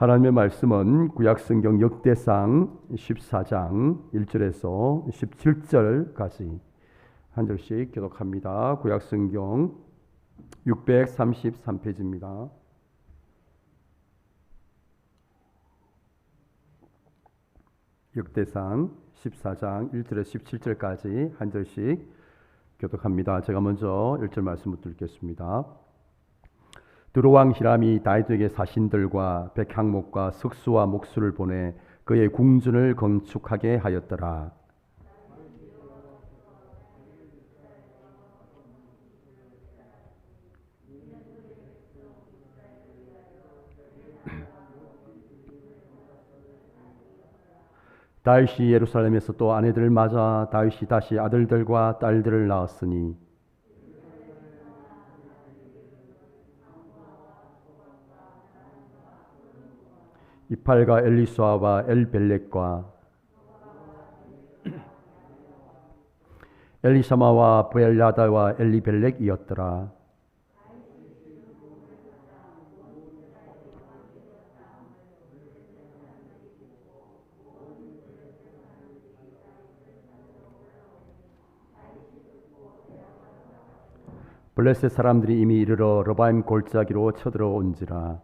하나님의 말씀은 구약성경 역대상 14장 1절에서 17절까지 한 절씩 교독합니다. 구약성경 633페이지입니다. 역대상 14장 1절에서 17절까지 한 절씩 교독합니다. 제가 먼저 1절 말씀부터 읽겠습니다. 두로왕 히람이 다윗에게 사신들과 백향목과 석수와 목수를 보내 그의 궁전을 건축하게 하였더라. 다윗이 예루살렘에서 또 아내들을 맞아 다윗이 다시 아들들과 딸들을 낳았으니 이팔과 엘리수아와 엘벨렉과 엘리사마와 브엘라다와 엘리벨렉이었더라. 블레셋 사람들이 이미 이르러 러바임 골짜기로 쳐들어온지라.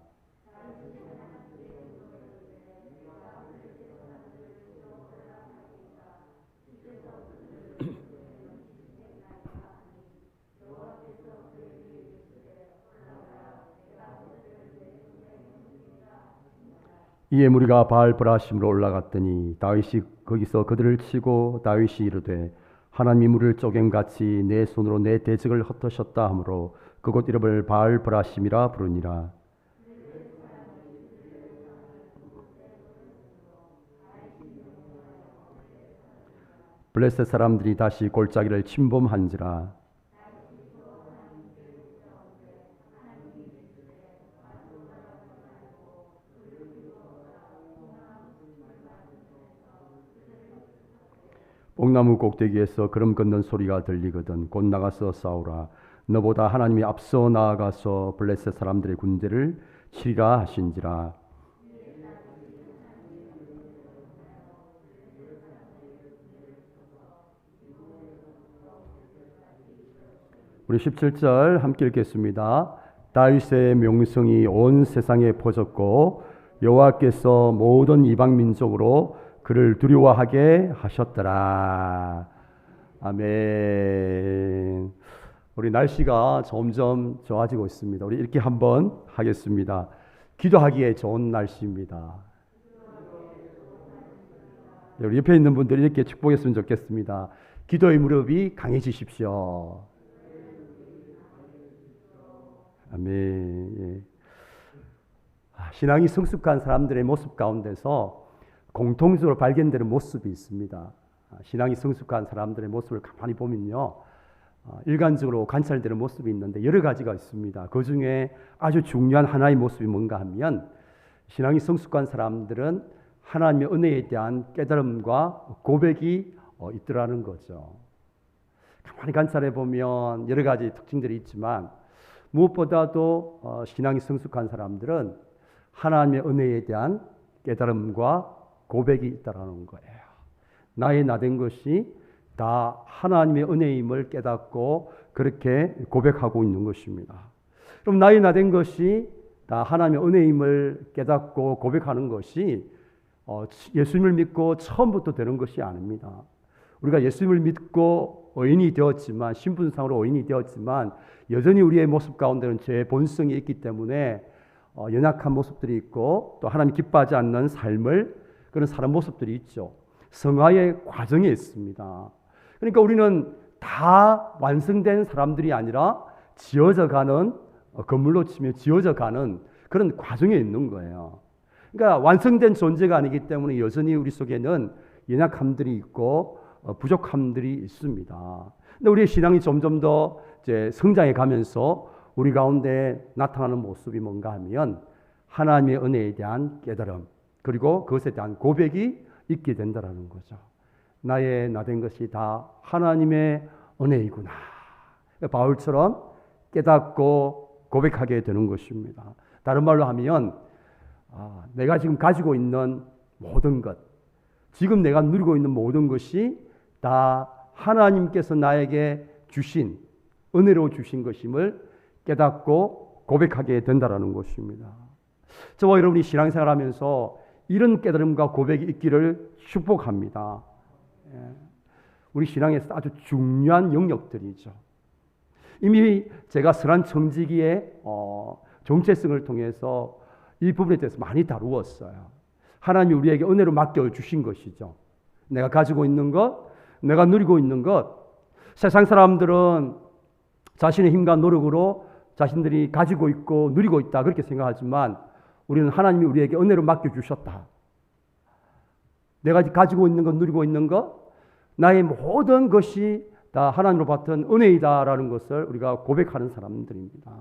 이에 무리가 바알브라심으로 올라갔더니 다윗이 거기서 그들을 치고 다윗이 이르되 하나님이 물을 쪼갰같이 내 손으로 내 대적을 흩으셨다 하므로 그곳 이름을 바알브라심이라 부르니라. 블레셋 사람들이 다시 골짜기를 침범한지라. 뽕나무 꼭대기에서 걸음 걷는 소리가 들리거든 곧 나가서 싸우라. 너보다 하나님이 앞서 나아가서 블레셋 사람들의 군대를 치리라 하신지라. 우리 17절 함께 읽겠습니다. 다윗의 명성이 온 세상에 퍼졌고 여호와께서 모든 이방 민족으로 그를 두려워하게 하셨더라. 아멘. 우리 날씨가 점점 좋아지고 있습니다. 우리 이렇게 한번 하겠습니다. 기도하기에 좋은 날씨입니다. 우리 옆에 있는 분들이 이렇게 축복했으면 좋겠습니다. 기도의 무릎이 강해지십시오. 아멘. 신앙이 성숙한 사람들의 모습 가운데서 공통적으로 발견되는 모습이 있습니다. 신앙이 성숙한 사람들의 모습을 가만히 보면요, 일관적으로 관찰되는 모습이 있는데 여러 가지가 있습니다. 그 중에 아주 중요한 하나의 모습이 뭔가 하면 신앙이 성숙한 사람들은 하나님의 은혜에 대한 깨달음과 고백이 있더라는 거죠. 가만히 관찰해 보면 여러 가지 특징들이 있지만 무엇보다도 신앙이 성숙한 사람들은 하나님의 은혜에 대한 깨달음과 고백이 있다라는 거예요. 나의 나된 것이 다 하나님의 은혜임을 깨닫고 그렇게 고백하고 있는 것입니다. 그럼 나의 나된 것이 다 하나님의 은혜임을 깨닫고 고백하는 것이 예수님을 믿고 처음부터 되는 것이 아닙니다. 우리가 예수님을 믿고 의인이 되었지만, 신분상으로 의인이 되었지만 여전히 우리의 모습 가운데는 죄의 본성이 있기 때문에 연약한 모습들이 있고 또 하나님 기뻐하지 않는 삶을 그런 사람 모습들이 있죠. 성화의 과정에 있습니다. 그러니까 우리는 다 완성된 사람들이 아니라 지어져가는, 건물로 치면 지어져가는 그런 과정에 있는 거예요. 그러니까 완성된 존재가 아니기 때문에 여전히 우리 속에는 연약함들이 있고 부족함들이 있습니다. 근데 우리의 신앙이 점점 더 이제 성장해 가면서 우리 가운데 나타나는 모습이 뭔가 하면 하나님의 은혜에 대한 깨달음, 그리고 그것에 대한 고백이 있게 된다는 거죠. 나의 나된 것이 다 하나님의 은혜이구나. 바울처럼 깨닫고 고백하게 되는 것입니다. 다른 말로 하면 내가 지금 가지고 있는 모든 것, 지금 내가 누리고 있는 모든 것이 다 하나님께서 나에게 주신, 은혜로 주신 것임을 깨닫고 고백하게 된다라는 것입니다. 저와 여러분이 신앙생활하면서 이런 깨달음과 고백이 있기를 축복합니다. 우리 신앙에서 아주 중요한 영역들이죠. 이미 제가 선한 청지기의 정체성을 통해서 이 부분에 대해서 많이 다루었어요. 하나님이 우리에게 은혜로 맡겨주신 것이죠. 내가 가지고 있는 것, 내가 누리고 있는 것. 세상 사람들은 자신의 힘과 노력으로 자신들이 가지고 있고 누리고 있다 그렇게 생각하지만 우리는 하나님이 우리에게 은혜로 맡겨주셨다. 내가 가지고 있는 것, 누리고 있는 것, 나의 모든 것이 다 하나님으로 받은 은혜이다라는 것을 우리가 고백하는 사람들입니다.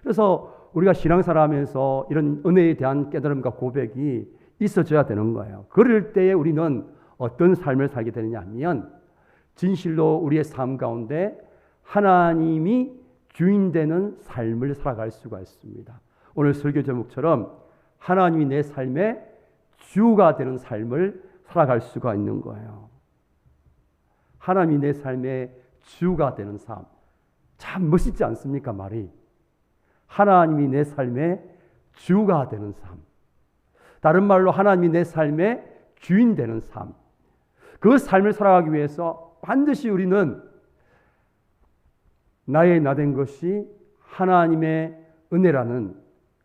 그래서 우리가 신앙생활하면서 이런 은혜에 대한 깨달음과 고백이 있어져야 되는 거예요. 그럴 때에 우리는 어떤 삶을 살게 되느냐 하면 진실로 우리의 삶 가운데 하나님이 주인 되는 삶을 살아갈 수가 있습니다. 오늘 설교 제목처럼 하나님이 내 삶의 주가 되는 삶을 살아갈 수가 있는 거예요. 하나님이 내 삶의 주가 되는 삶. 참 멋있지 않습니까, 말이? 하나님이 내 삶의 주가 되는 삶. 다른 말로 하나님이 내 삶의 주인 되는 삶. 그 삶을 살아가기 위해서 반드시 우리는 나의 나된 것이 하나님의 은혜라는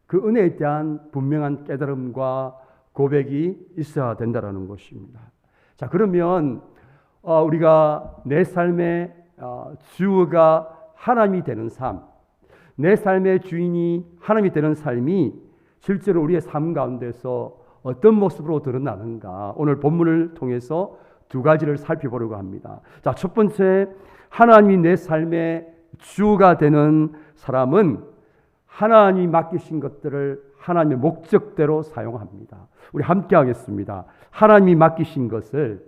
그 은혜에 대한 분명한 깨달음과 고백이 있어야 된다는 것입니다. 자, 그러면 우리가 내 삶의 주가 하나님이 되는 삶, 내 삶의 주인이 하나님이 되는 삶이 실제로 우리의 삶 가운데서 어떤 모습으로 드러나는가 오늘 본문을 통해서 두 가지를 살펴보려고 합니다. 자, 첫 번째, 하나님이 내 삶의 주가 되는 사람은 하나님이 맡기신 것들을 하나님의 목적대로 사용합니다. 우리 함께 하겠습니다. 하나님이 맡기신 것을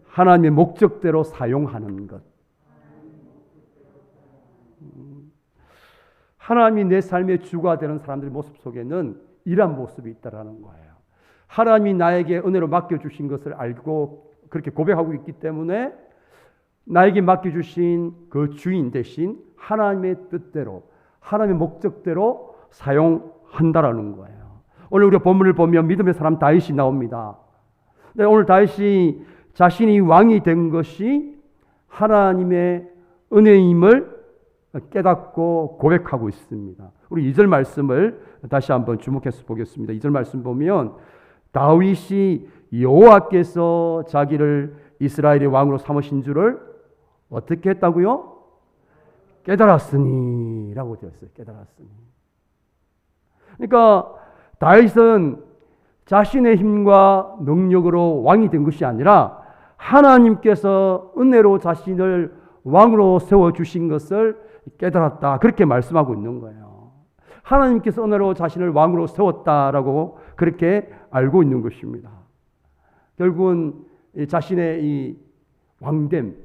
하나님의 목적대로 사용하는 것. 하나님이 내 삶의 주가 되는 사람들의 모습 속에는 이러한 모습이 있다는 거예요. 하나님이 나에게 은혜로 맡겨주신 것을 알고 그렇게 고백하고 있기 때문에 나에게 맡겨주신 그 주인 대신 하나님의 뜻대로, 하나님의 목적대로 사용한다라는 거예요. 오늘 우리가 본문을 보면 믿음의 사람 다윗이 나옵니다. 오늘 다윗이 자신이 왕이 된 것이 하나님의 은혜임을 깨닫고 고백하고 있습니다. 우리 2절 말씀을 다시 한번 주목해서 보겠습니다. 2절 말씀 보면 다윗이 여호와께서 자기를 이스라엘의 왕으로 삼으신 줄을 어떻게 했다고요? 깨달았으니 라고 되어 있어요. 깨달았으니. 그러니까 다윗은 자신의 힘과 능력으로 왕이 된 것이 아니라 하나님께서 은혜로 자신을 왕으로 세워주신 것을 깨달았다. 그렇게 말씀하고 있는 거예요. 하나님께서 은혜로 자신을 왕으로 세웠다라고 그렇게 알고 있는 것입니다. 결국은 자신의 이 왕됨,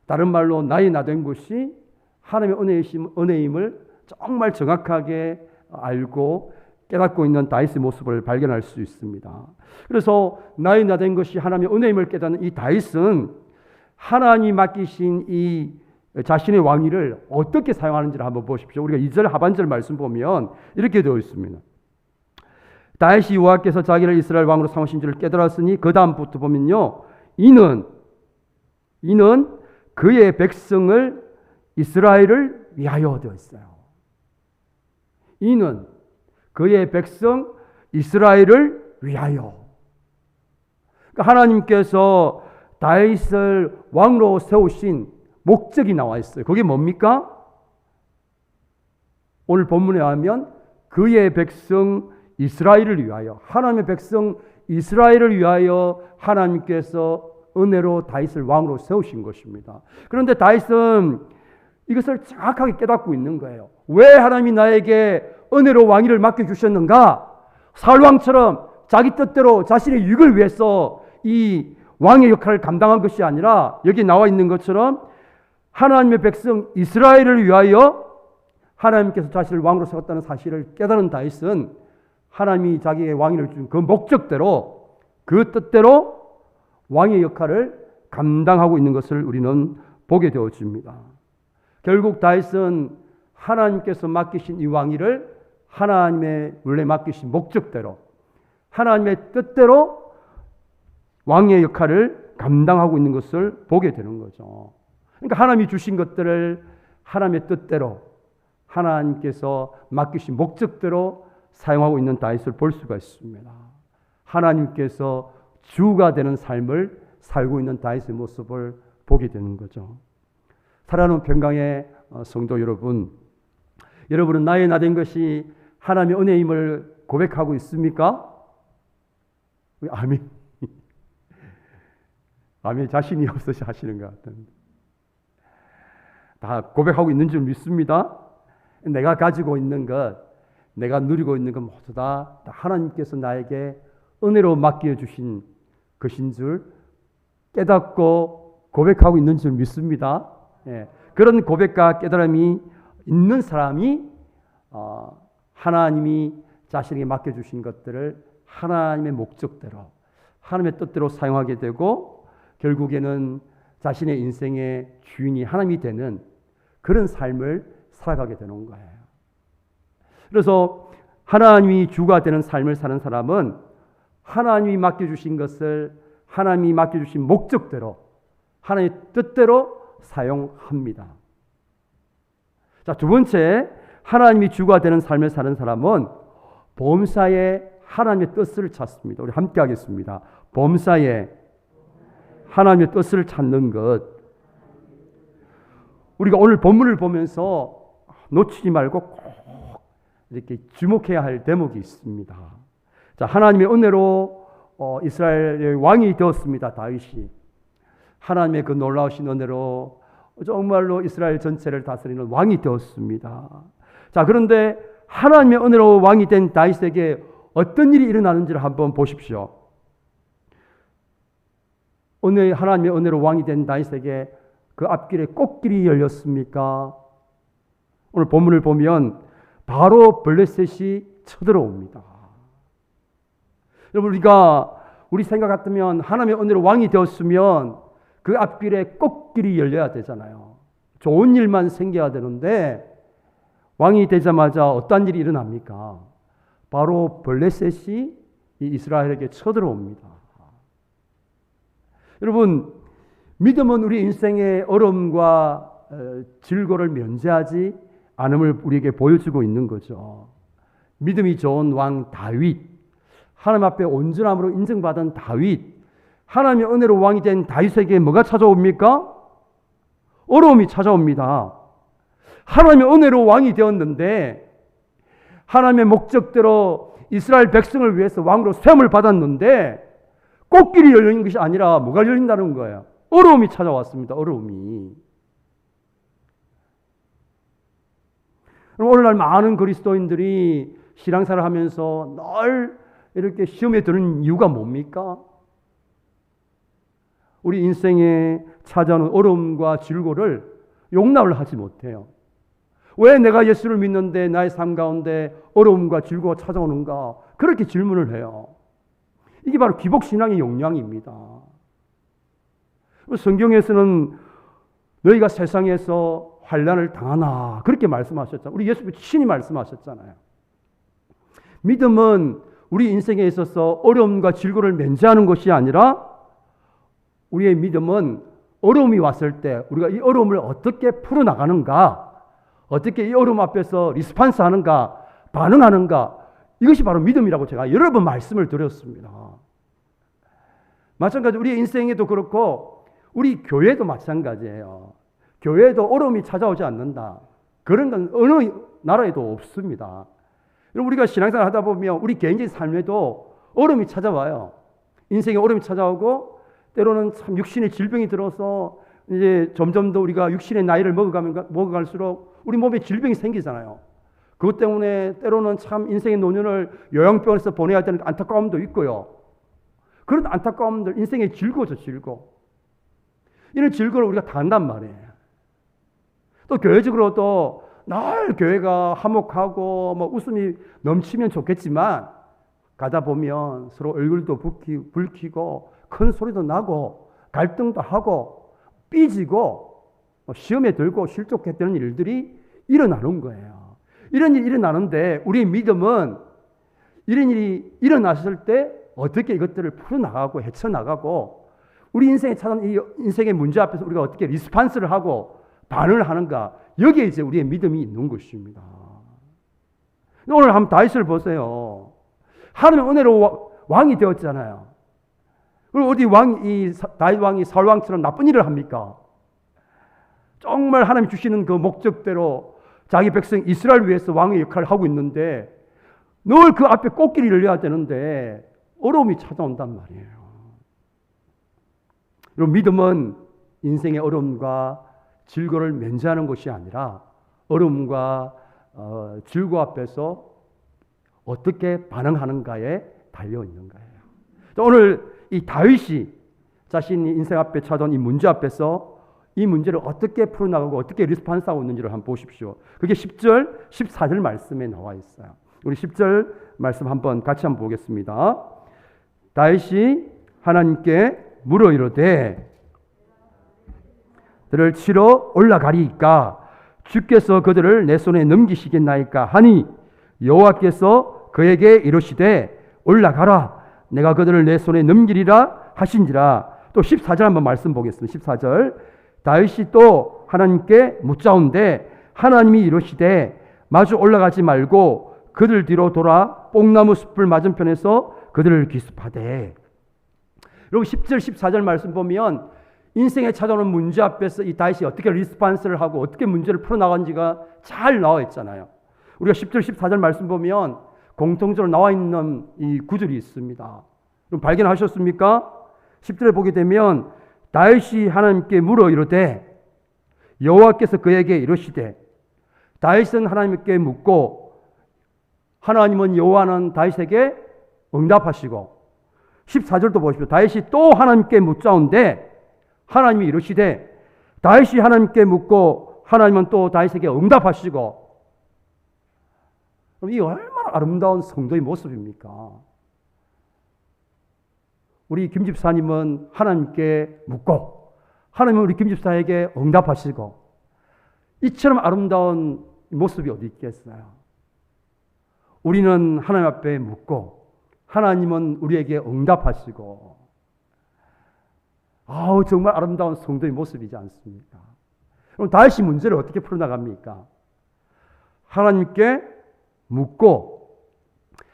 다른 말로 나의 나된 것이 하나님의 은혜임을 정말 정확하게 알고 깨닫고 있는 다윗의 모습을 발견할 수 있습니다. 그래서 나의 나된 것이 하나님의 은혜임을 깨닫는 이 다윗은 하나님이 맡기신 이 자신의 왕위를 어떻게 사용하는지를 한번 보십시오. 우리가 2절 하반절 말씀 보면 이렇게 되어 있습니다. 다윗이 여호와께서 자기를 이스라엘 왕으로 삼으신 줄을 깨달았으니 그 다음부터 보면요. 이는 그의 백성을 이스라엘을 위하여 되어 있어요. 이는 그의 백성 이스라엘을 위하여. 그러니까 하나님께서 다윗을 왕으로 세우신 목적이 나와 있어요. 그게 뭡니까? 오늘 본문에 하면 그의 백성 이스라엘을 위하여, 하나님의 백성 이스라엘을 위하여 하나님께서 은혜로 다윗을 왕으로 세우신 것입니다. 그런데 다윗은 이것을 정확하게 깨닫고 있는 거예요. 왜 하나님이 나에게 은혜로 왕위를 맡겨주셨는가? 사울왕처럼 자기 뜻대로 자신의 유익을 위해서 이 왕의 역할을 감당한 것이 아니라 여기 나와 있는 것처럼 하나님의 백성 이스라엘을 위하여 하나님께서 자신을 왕으로 세웠다는 사실을 깨달은 다윗은 하나님이 자기에게 왕위를 준 그 목적대로, 그 뜻대로 왕의 역할을 감당하고 있는 것을 우리는 보게 되어집니다. 결국 다윗은 하나님께서 맡기신 이 왕위를 하나님의 원래 맡기신 목적대로, 하나님의 뜻대로 왕의 역할을 감당하고 있는 것을 보게 되는 거죠. 그러니까 하나님이 주신 것들을 하나님의 뜻대로, 하나님께서 맡기신 목적대로 사용하고 있는 다윗을 볼 수가 있습니다. 하나님께서 주가 되는 삶을 살고 있는 다윗의 모습을 보게 되는 거죠. 사랑하는 평강의 성도 여러분, 여러분은 나의 나 된 것이 하나님의 은혜임을 고백하고 있습니까? 아멘. 아멘. 자신이 없어서 하시는 것 같은데. 다 고백하고 있는 줄 믿습니다. 내가 가지고 있는 것, 내가 누리고 있는 것 모두 다 하나님께서 나에게 은혜로 맡겨주신 것인 줄 깨닫고 고백하고 있는 줄 믿습니다. 예, 그런 고백과 깨달음이 있는 사람이 하나님이 자신에게 맡겨주신 것들을 하나님의 목적대로, 하나님의 뜻대로 사용하게 되고 결국에는 자신의 인생의 주인이 하나님이 되는 그런 삶을 살아가게 되는 거예요. 그래서 하나님이 주가 되는 삶을 사는 사람은 하나님이 맡겨주신 것을 하나님이 맡겨주신 목적대로, 하나님의 뜻대로 사용합니다. 자, 두 번째, 하나님이 주가 되는 삶을 사는 사람은 범사에 하나님의 뜻을 찾습니다. 우리 함께 하겠습니다. 범사에 하나님의 뜻을 찾는 것. 우리가 오늘 본문을 보면서 놓치지 말고 꼭 이렇게 주목해야 할 대목이 있습니다. 자, 하나님의 은혜로 이스라엘의 왕이 되었습니다. 다윗이. 하나님의 그 놀라우신 은혜로 정말로 이스라엘 전체를 다스리는 왕이 되었습니다. 자, 그런데 하나님의 은혜로 왕이 된 다윗에게 어떤 일이 일어나는지를 한번 보십시오. 오늘 하나님의 은혜로 왕이 된 다윗에게 그 앞길에 꽃길이 열렸습니까? 오늘 본문을 보면 바로 블레셋이 쳐들어옵니다. 여러분, 우리 생각 같으면 하나님의 은혜로 왕이 되었으면 그 앞길에 꽃길이 열려야 되잖아요. 좋은 일만 생겨야 되는데 왕이 되자마자 어떤 일이 일어납니까? 바로 블레셋이 이 이스라엘에게 쳐들어옵니다. 여러분, 믿음은 우리 인생의 어려움과 질고를 면제하지 않음을 우리에게 보여주고 있는 거죠. 믿음이 좋은 왕 다윗, 하나님 앞에 온전함으로 인정받은 다윗, 하나님의 은혜로 왕이 된 다윗에게 뭐가 찾아옵니까? 어려움이 찾아옵니다. 하나님의 은혜로 왕이 되었는데 하나님의 목적대로 이스라엘 백성을 위해서 왕으로 세움을 받았는데 꽃길이 열리는 것이 아니라 뭐가 열린다는 거예요? 어려움이 찾아왔습니다. 어려움이. 오늘날 많은 그리스도인들이 신앙생활을 하면서 늘 이렇게 시험에 드는 이유가 뭡니까? 우리 인생에 찾아오는 어려움과 질고를 용납을 하지 못해요. 왜 내가 예수를 믿는데 나의 삶 가운데 어려움과 질고가 찾아오는가? 그렇게 질문을 해요. 이게 바로 기복신앙의 용량입니다. 성경에서는 너희가 세상에서 환난을 당하나 그렇게 말씀하셨잖아요. 우리 예수님 친히 말씀하셨잖아요. 믿음은 우리 인생에 있어서 어려움과 질고를 면제하는 것이 아니라 우리의 믿음은 어려움이 왔을 때 우리가 이 어려움을 어떻게 풀어나가는가, 어떻게 이 어려움 앞에서 리스판스 하는가, 반응하는가, 이것이 바로 믿음이라고 제가 여러 번 말씀을 드렸습니다. 마찬가지로 우리 인생에도 그렇고 우리 교회도 마찬가지예요. 교회도 어려움이 찾아오지 않는다. 그런 건 어느 나라에도 없습니다. 우리가 신앙생활 하다 보면 우리 개인적인 삶에도 어려움이 찾아와요. 인생에 어려움이 찾아오고 때로는 참 육신의 질병이 들어서 이제 점점 더 우리가 육신의 나이를 먹어갈수록 우리 몸에 질병이 생기잖아요. 그것 때문에 때로는 참 인생의 노년을 요양병원에서 보내야 되는 안타까움도 있고요. 그런 안타까움들, 인생의 즐거워져 즐거워. 이런 즐거움을 우리가 다 한단 말이에요. 또 교회적으로도 늘 교회가 화목하고 뭐 웃음이 넘치면 좋겠지만 가다 보면 서로 얼굴도 붉히고 큰 소리도 나고 갈등도 하고 삐지고 시험에 들고 실족했다는 일들이 일어나는 거예요. 이런 일이 일어나는데 우리의 믿음은 이런 일이 일어났을 때 어떻게 이것들을 풀어나가고 헤쳐나가고 우리 인생에 찾아온 이 인생의 문제 앞에서 우리가 어떻게 리스판스를 하고 반응을 하는가, 여기에 이제 우리의 믿음이 있는 것입니다. 오늘 한번 다윗을 보세요. 하나님의 은혜로 왕이 되었잖아요. 그리고 어디 다윗 왕이 사울 왕처럼 나쁜 일을 합니까? 정말 하나님 주시는 그 목적대로 자기 백성 이스라엘 위해서 왕의 역할을 하고 있는데 늘 그 앞에 꽃길이 열려야 되는데 어려움이 찾아온단 말이에요. 여러분, 믿음은 인생의 어려움과 질고를 면제하는 것이 아니라 어려움과 질고 앞에서 어떻게 반응하는가에 달려 있는 거예요. 오늘 이 다윗이 자신이 인생 앞에 찾아온 이 문제 앞에서 이 문제를 어떻게 풀어나가고 어떻게 리스판스하고 있는지를 한번 보십시오. 그게 10절, 14절 말씀에 나와 있어요. 우리 10절 말씀 한번 같이 한번 보겠습니다. 다윗이 하나님께 물어 이르되 그들을 치러 올라가리이까 주께서 그들을 내 손에 넘기시겠나이까 하니 여호와께서 그에게 이르시되 올라가라 내가 그들을 내 손에 넘기리라 하신지라. 또 14절 한번 말씀 보겠습니다. 14절 다윗이 또 하나님께 묻자온데 하나님이 이르시되 마주 올라가지 말고 그들 뒤로 돌아 뽕나무 숲을 맞은편에서 그들을 기습하되. 여러분 10절 14절 말씀 보면 인생에 찾아오는 문제 앞에서 이 다윗이 어떻게 리스판스를 하고 어떻게 문제를 풀어나간지가 잘 나와 있잖아요. 우리가 10절 14절 말씀 보면 공통적으로 나와 있는 이 구절이 있습니다. 그럼 발견하셨습니까? 10절에 보게 되면 다윗이 하나님께 물어 이르되 여호와께서 그에게 이르시되. 다윗은 하나님께 묻고 하나님은 여호와는 다윗에게 응답하시고. 14절도 보십시오. 다윗이 또 하나님께 묻자온데 하나님이 이르시되. 다윗이 하나님께 묻고 하나님은 또 다윗에게 응답하시고. 그럼 이 얼마나 아름다운 성도의 모습입니까? 우리 김 집사님은 하나님께 묻고 하나님은 우리 김 집사에게 응답하시고. 이처럼 아름다운 모습이 어디 있겠어요? 우리는 하나님 앞에 묻고 하나님은 우리에게 응답하시고. 정말 아름다운 성도의 모습이지 않습니까? 그럼 다윗이 문제를 어떻게 풀어나갑니까? 하나님께 묻고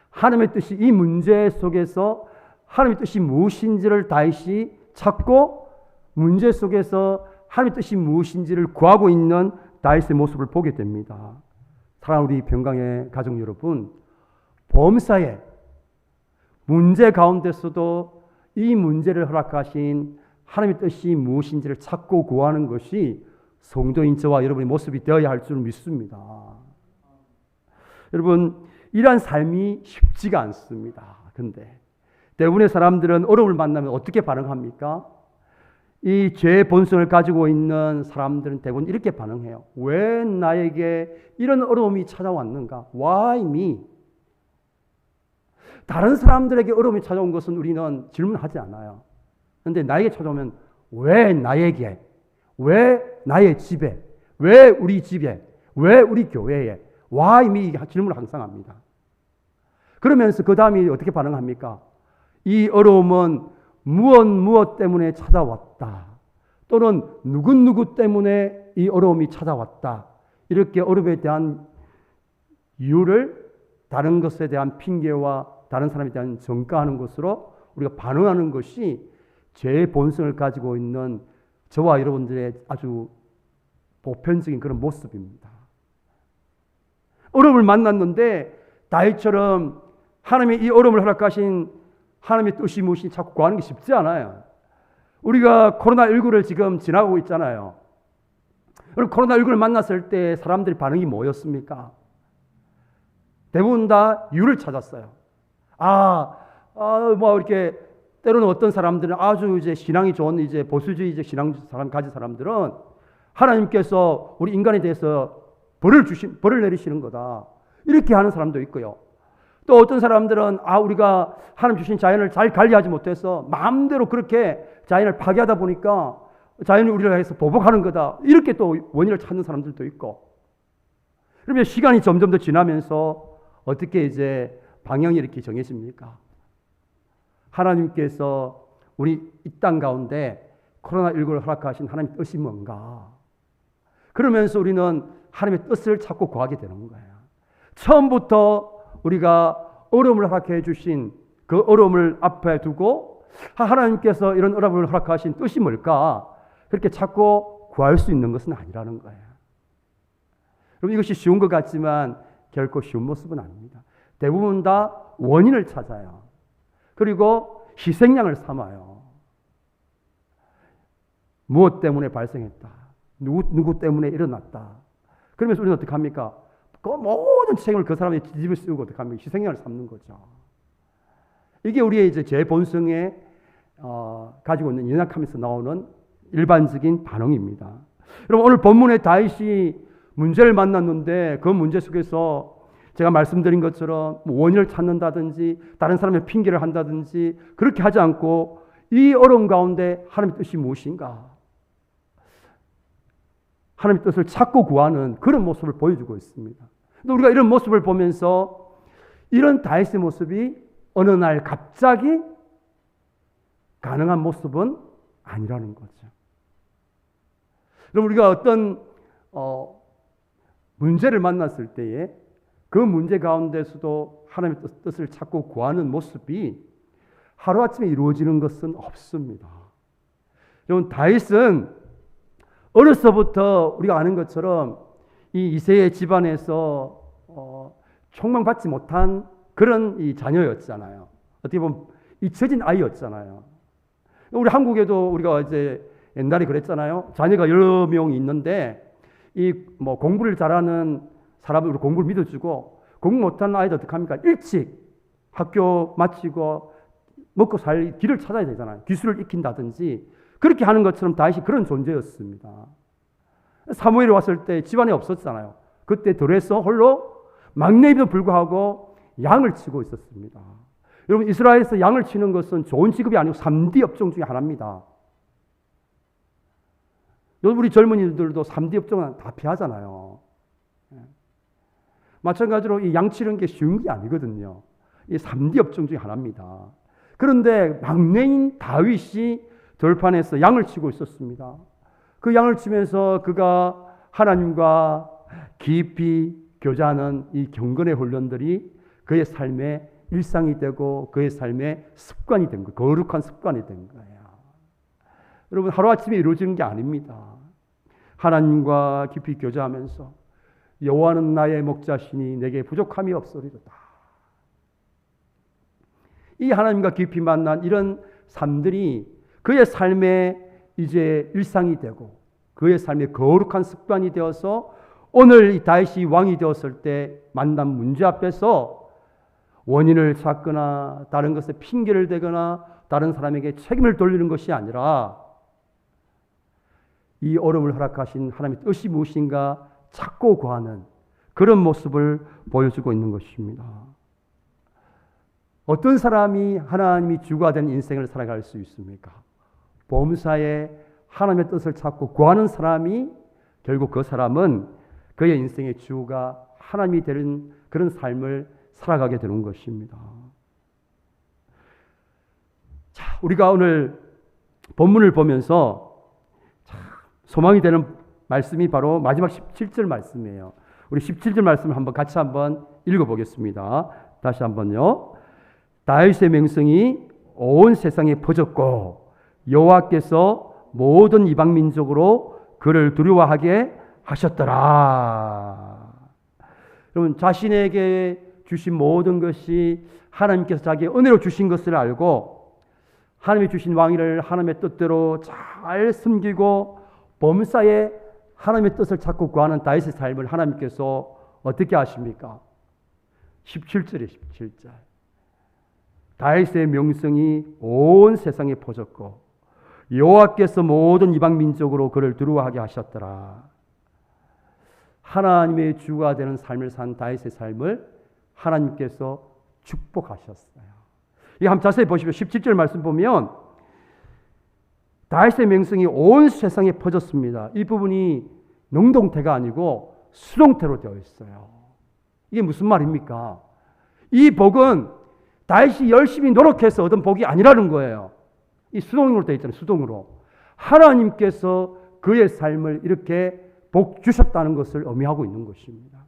하나님의 뜻이 이 문제 속에서 하나님의 뜻이 무엇인지를 다윗이 찾고 문제 속에서 하나님의 뜻이 무엇인지를 구하고 있는 다윗의 모습을 보게 됩니다. 사랑하는 우리 병강의 가족 여러분, 범사에 문제 가운데서도 이 문제를 허락하신 하나님의 뜻이 무엇인지를 찾고 구하는 것이 성도인 저와 여러분의 모습이 되어야 할 줄 믿습니다. 여러분, 이러한 삶이 쉽지가 않습니다. 그런데 대부분의 사람들은 어려움을 만나면 어떻게 반응합니까? 이 죄의 본성을 가지고 있는 사람들은 대부분 이렇게 반응해요. 왜 나에게 이런 어려움이 찾아왔는가? Why me? 다른 사람들에게 어려움이 찾아온 것은 우리는 질문하지 않아요. 그런데 나에게 찾아오면 왜 나에게? 왜 나의 집에? 왜 우리 집에? 왜 우리 교회에? Why me? 질문을 항상 합니다. 그러면서 그 다음에 어떻게 반응합니까? 이 어려움은 무엇 때문에 찾아왔다. 또는 누구 때문에 이 어려움이 찾아왔다. 이렇게 어려움에 대한 이유를 다른 것에 대한 핑계와 다른 사람에 대한 정가하는 것으로 우리가 반응하는 것이 죄의 본성을 가지고 있는 저와 여러분들의 아주 보편적인 그런 모습입니다. 어려움을 만났는데 다윗처럼 하나님의 이 어려움을 허락하신 하나님의 뜻이 무엇인지 자꾸 구하는 게 쉽지 않아요. 우리가 코로나19를 지금 지나고 있잖아요. 코로나19를 만났을 때 사람들의 반응이 뭐였습니까? 대부분 다 이유를 찾았어요. 이렇게 때로는 어떤 사람들은 아주 이제 신앙이 좋은 보수주의적 신앙 가진 사람들은 하나님께서 우리 인간에 대해서 벌을 내리시는 거다. 이렇게 하는 사람도 있고요. 또 어떤 사람들은 우리가 하나님 주신 자연을 잘 관리하지 못해서 마음대로 그렇게 자연을 파괴하다 보니까 자연이 우리를 해서 보복하는 거다. 이렇게 또 원인을 찾는 사람들도 있고. 그러면 시간이 점점 더 지나면서 어떻게 이제 방향이 이렇게 정해집니까? 하나님께서 우리 이 땅 가운데 코로나19를 허락하신 하나님의 뜻이 뭔가? 그러면서 우리는 하나님의 뜻을 찾고 구하게 되는 거예요. 처음부터 우리가 어려움을 허락해 주신 그 어려움을 앞에 두고 하나님께서 이런 어려움을 허락하신 뜻이 뭘까? 그렇게 찾고 구할 수 있는 것은 아니라는 거예요. 여러분, 이것이 쉬운 것 같지만 결코 쉬운 모습은 아닙니다. 대부분 다 원인을 찾아요. 그리고 희생양을 삼아요. 무엇 때문에 발생했다. 누구 때문에 일어났다. 그러면서 우리는 어떻게 합니까? 그 모든 책임을 그 사람의 뒤집어 씌우고 어떻게 합니까? 희생양을 삼는 거죠. 이게 우리의 이제 제 본성에 가지고 있는 연약함에서 나오는 일반적인 반응입니다. 여러분, 오늘 본문의 다윗이 문제를 만났는데 그 문제 속에서 제가 말씀드린 것처럼 원인을 찾는다든지 다른 사람의 핑계를 한다든지 그렇게 하지 않고 이 어려움 가운데 하나님의 뜻이 무엇인가? 하나님의 뜻을 찾고 구하는 그런 모습을 보여주고 있습니다. 근데 우리가 이런 모습을 보면서 이런 다윗의 모습이 어느 날 갑자기 가능한 모습은 아니라는 거죠. 그럼 우리가 어떤 문제를 만났을 때에 그 문제 가운데서도 하나님의 뜻을 찾고 구하는 모습이 하루아침에 이루어지는 것은 없습니다. 여러분, 다윗은 어려서부터 우리가 아는 것처럼 이 이새의 집안에서 총망받지 못한 그런 이 자녀였잖아요. 어떻게 보면 잊혀진 아이였잖아요. 우리 한국에도 우리가 이제 옛날에 그랬잖아요. 자녀가 여러 명이 있는데 뭐 공부를 잘하는 사람으로 공부를 믿어주고 공부 못하는 아이들 어떻게 합니까? 일찍 학교 마치고 먹고 살 길을 찾아야 되잖아요. 기술을 익힌다든지 그렇게 하는 것처럼 다윗이 그런 존재였습니다. 사무엘이 왔을 때 집안에 없었잖아요. 그때 들에서 홀로 막내임에도 불구하고 양을 치고 있었습니다. 여러분, 이스라엘에서 양을 치는 것은 좋은 직업이 아니고 3D 업종 중에 하나입니다. 우리 젊은이들도 3D 업종은 다 피하잖아요. 마찬가지로 이 양 치는 게 쉬운 게 아니거든요. 이 3D 업종 중에 하나입니다. 그런데 막내인 다윗이 들판에서 양을 치고 있었습니다. 그 양을 치면서 그가 하나님과 깊이 교제하는 이 경건의 훈련들이 그의 삶의 일상이 되고 그의 삶의 습관이 된 거예요. 거룩한 습관이 된 거예요. 여러분, 하루아침에 이루어지는 게 아닙니다. 하나님과 깊이 교제하면서 여호와는 나의 목자시니 내게 부족함이 없으리로다. 이 하나님과 깊이 만난 이런 삶들이 그의 삶의 이제 일상이 되고 그의 삶의 거룩한 습관이 되어서 오늘 이 다윗이 왕이 되었을 때 만난 문제 앞에서 원인을 찾거나 다른 것에 핑계를 대거나 다른 사람에게 책임을 돌리는 것이 아니라 이 어려움을 허락하신 하나님의 뜻이 무엇인가 찾고 구하는 그런 모습을 보여주고 있는 것입니다. 어떤 사람이 하나님이 주가 된 인생을 살아갈 수 있습니까? 범사에 하나님의 뜻을 찾고 구하는 사람이 결국 그 사람은 그의 인생의 주가 하나님이 되는 그런 삶을 살아가게 되는 것입니다. 자, 우리가 오늘 본문을 보면서 소망이 되는 말씀이 바로 마지막 17절 말씀이에요. 우리 17절 말씀을 같이 한번 읽어보겠습니다. 다시 한번요. 다윗의 명성이 온 세상에 퍼졌고 여호와께서 모든 이방 민족으로 그를 두려워하게 하셨더라. 여러분, 자신에게 주신 모든 것이 하나님께서 자기의 은혜로 주신 것을 알고 하나님이 주신 왕위를 하나님의 뜻대로 잘 섬기고 범사에 하나님의 뜻을 찾고 구하는 다윗의 삶을 하나님께서 어떻게 하십니까? 17절이에요. 17절. 다윗의 명성이 온 세상에 퍼졌고 여호와께서 모든 이방 민족으로 그를 두려워하게 하셨더라. 하나님의 주가 되는 삶을 산 다윗의 삶을 하나님께서 축복하셨어요. 이 한번 자세히 보십시오. 17절 말씀 보면 다윗의 명성이 온 세상에 퍼졌습니다. 이 부분이 능동태가 아니고 수동태로 되어 있어요. 이게 무슨 말입니까? 이 복은 다윗이 열심히 노력해서 얻은 복이 아니라는 거예요. 이 수동으로 되어 있잖아요. 수동으로. 하나님께서 그의 삶을 이렇게 복 주셨다는 것을 의미하고 있는 것입니다.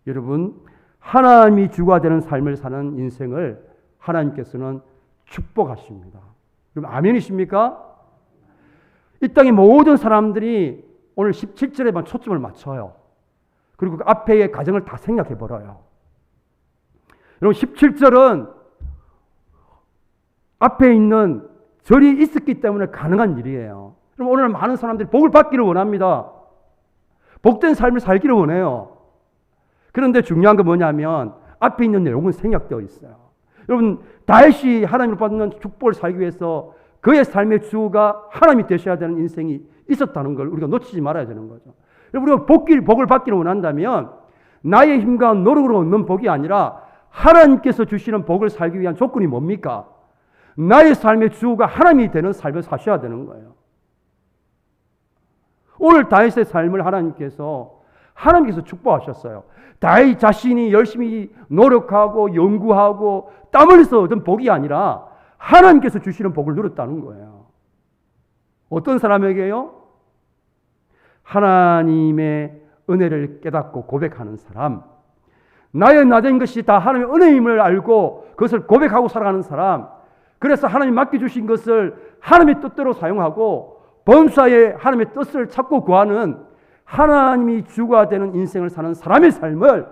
여러분, 하나님이 주가 되는 삶을 사는 인생을 하나님께서는 축복하십니다. 여러분, 아멘이십니까? 이 땅의 모든 사람들이 오늘 17절에만 초점을 맞춰요. 그리고 그 앞에의 가정을 다 생각해 버려요. 여러분, 17절은 앞에 있는 절이 있었기 때문에 가능한 일이에요. 그럼 오늘 많은 사람들이 복을 받기를 원합니다. 복된 삶을 살기를 원해요. 그런데 중요한 건 뭐냐면 앞에 있는 내용은 생략되어 있어요. 여러분, 다윗이 하나님을 받는 축복을 살기 위해서 그의 삶의 주가 하나님이 되셔야 되는 인생이 있었다는 걸 우리가 놓치지 말아야 되는 거죠. 우리가 복을 받기를 원한다면 나의 힘과 노력으로 얻는 복이 아니라 하나님께서 주시는 복을 살기 위한 조건이 뭡니까? 나의 삶의 주가 하나님이 되는 삶을 사셔야 되는 거예요. 오늘 다윗의 삶을 하나님께서 축복하셨어요. 다윗 자신이 열심히 노력하고 연구하고 땀 흘려서 얻은 복이 아니라 하나님께서 주시는 복을 누렸다는 거예요. 어떤 사람에게요? 하나님의 은혜를 깨닫고 고백하는 사람, 나의 나된 것이 다 하나님의 은혜임을 알고 그것을 고백하고 살아가는 사람, 그래서 하나님 맡겨주신 것을 하나님의 뜻대로 사용하고 범사에 하나님의 뜻을 찾고 구하는 하나님이 주가 되는 인생을 사는 사람의 삶을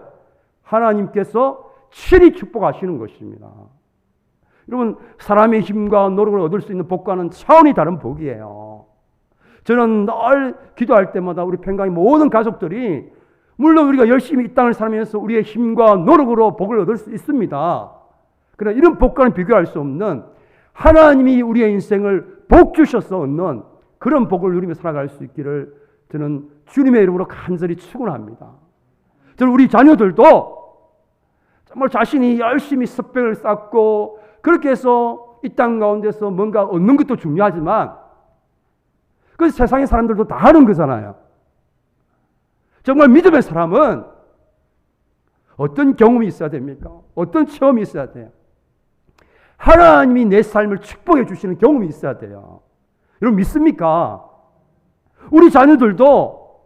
하나님께서 친히 축복하시는 것입니다. 여러분, 사람의 힘과 노력을 얻을 수 있는 복과는 차원이 다른 복이에요. 저는 늘 기도할 때마다 우리 평강의 모든 가족들이, 물론 우리가 열심히 이 땅을 살면서 우리의 힘과 노력으로 복을 얻을 수 있습니다. 그러나 이런 복과는 비교할 수 없는 하나님이 우리의 인생을 복 주셔서 얻는 그런 복을 누리며 살아갈 수 있기를 저는 주님의 이름으로 간절히 축원합니다. 저는 우리 자녀들도 정말 자신이 열심히 습벽을 쌓고 그렇게 해서 이 땅 가운데서 뭔가 얻는 것도 중요하지만 그 세상의 사람들도 다 하는 거잖아요. 정말 믿음의 사람은 어떤 경험이 있어야 됩니까? 어떤 체험이 있어야 돼요? 하나님이 내 삶을 축복해 주시는 경험이 있어야 돼요. 여러분, 믿습니까? 우리 자녀들도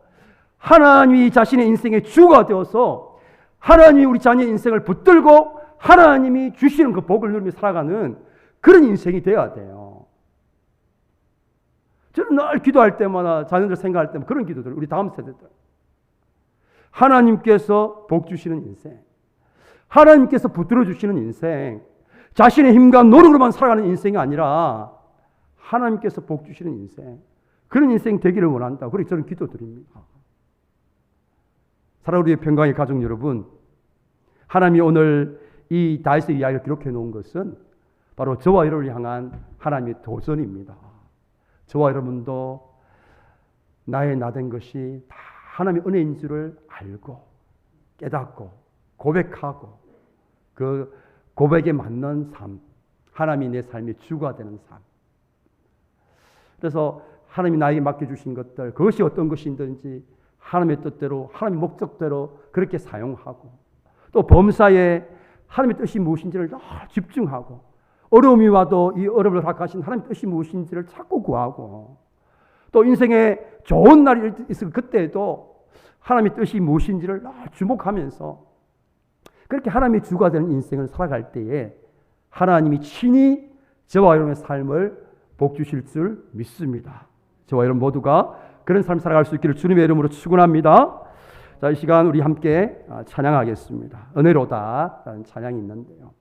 하나님이 자신의 인생의 주가 되어서 하나님이 우리 자녀의 인생을 붙들고 하나님이 주시는 그 복을 누리며 살아가는 그런 인생이 되어야 돼요. 저는 늘 기도할 때마다 자녀들 생각할 때마다 그런 기도들, 우리 다음 세대들. 하나님께서 복 주시는 인생, 하나님께서 붙들어 주시는 인생, 자신의 힘과 노력으로만 살아가는 인생이 아니라 하나님께서 복 주시는 인생, 그런 인생 되기를 원한다. 그래서 저는 기도드립니다. 사랑하는 우리의 평강의 가족 여러분, 하나님이 오늘 이 다윗의 이야기를 기록해 놓은 것은 바로 저와 여러분을 향한 하나님의 도전입니다. 저와 여러분도 나의 나된 것이 다 하나님의 은혜인 줄을 알고 깨닫고 고백하고 그 고백에 맞는 삶, 하나님이 내 삶의 주가 되는 삶. 그래서 하나님이 나에게 맡겨주신 것들, 그것이 어떤 것이든지 하나님의 뜻대로, 하나님의 목적대로 그렇게 사용하고, 또 범사에 하나님의 뜻이 무엇인지를 늘 집중하고, 어려움이 와도 이 어려움을 허락하신 하나님의 뜻이 무엇인지를 찾고 구하고, 또 인생에 좋은 날이 있을 그때에도 하나님의 뜻이 무엇인지를 늘 주목하면서 그렇게 하나님의 주가 되는 인생을 살아갈 때에 하나님이 친히 저와 여러분의 삶을 복 주실 줄 믿습니다. 저와 여러분 모두가 그런 삶 살아갈 수 있기를 주님의 이름으로 축원합니다. 자, 이 시간 우리 함께 찬양하겠습니다. 은혜로다라는 찬양이 있는데요.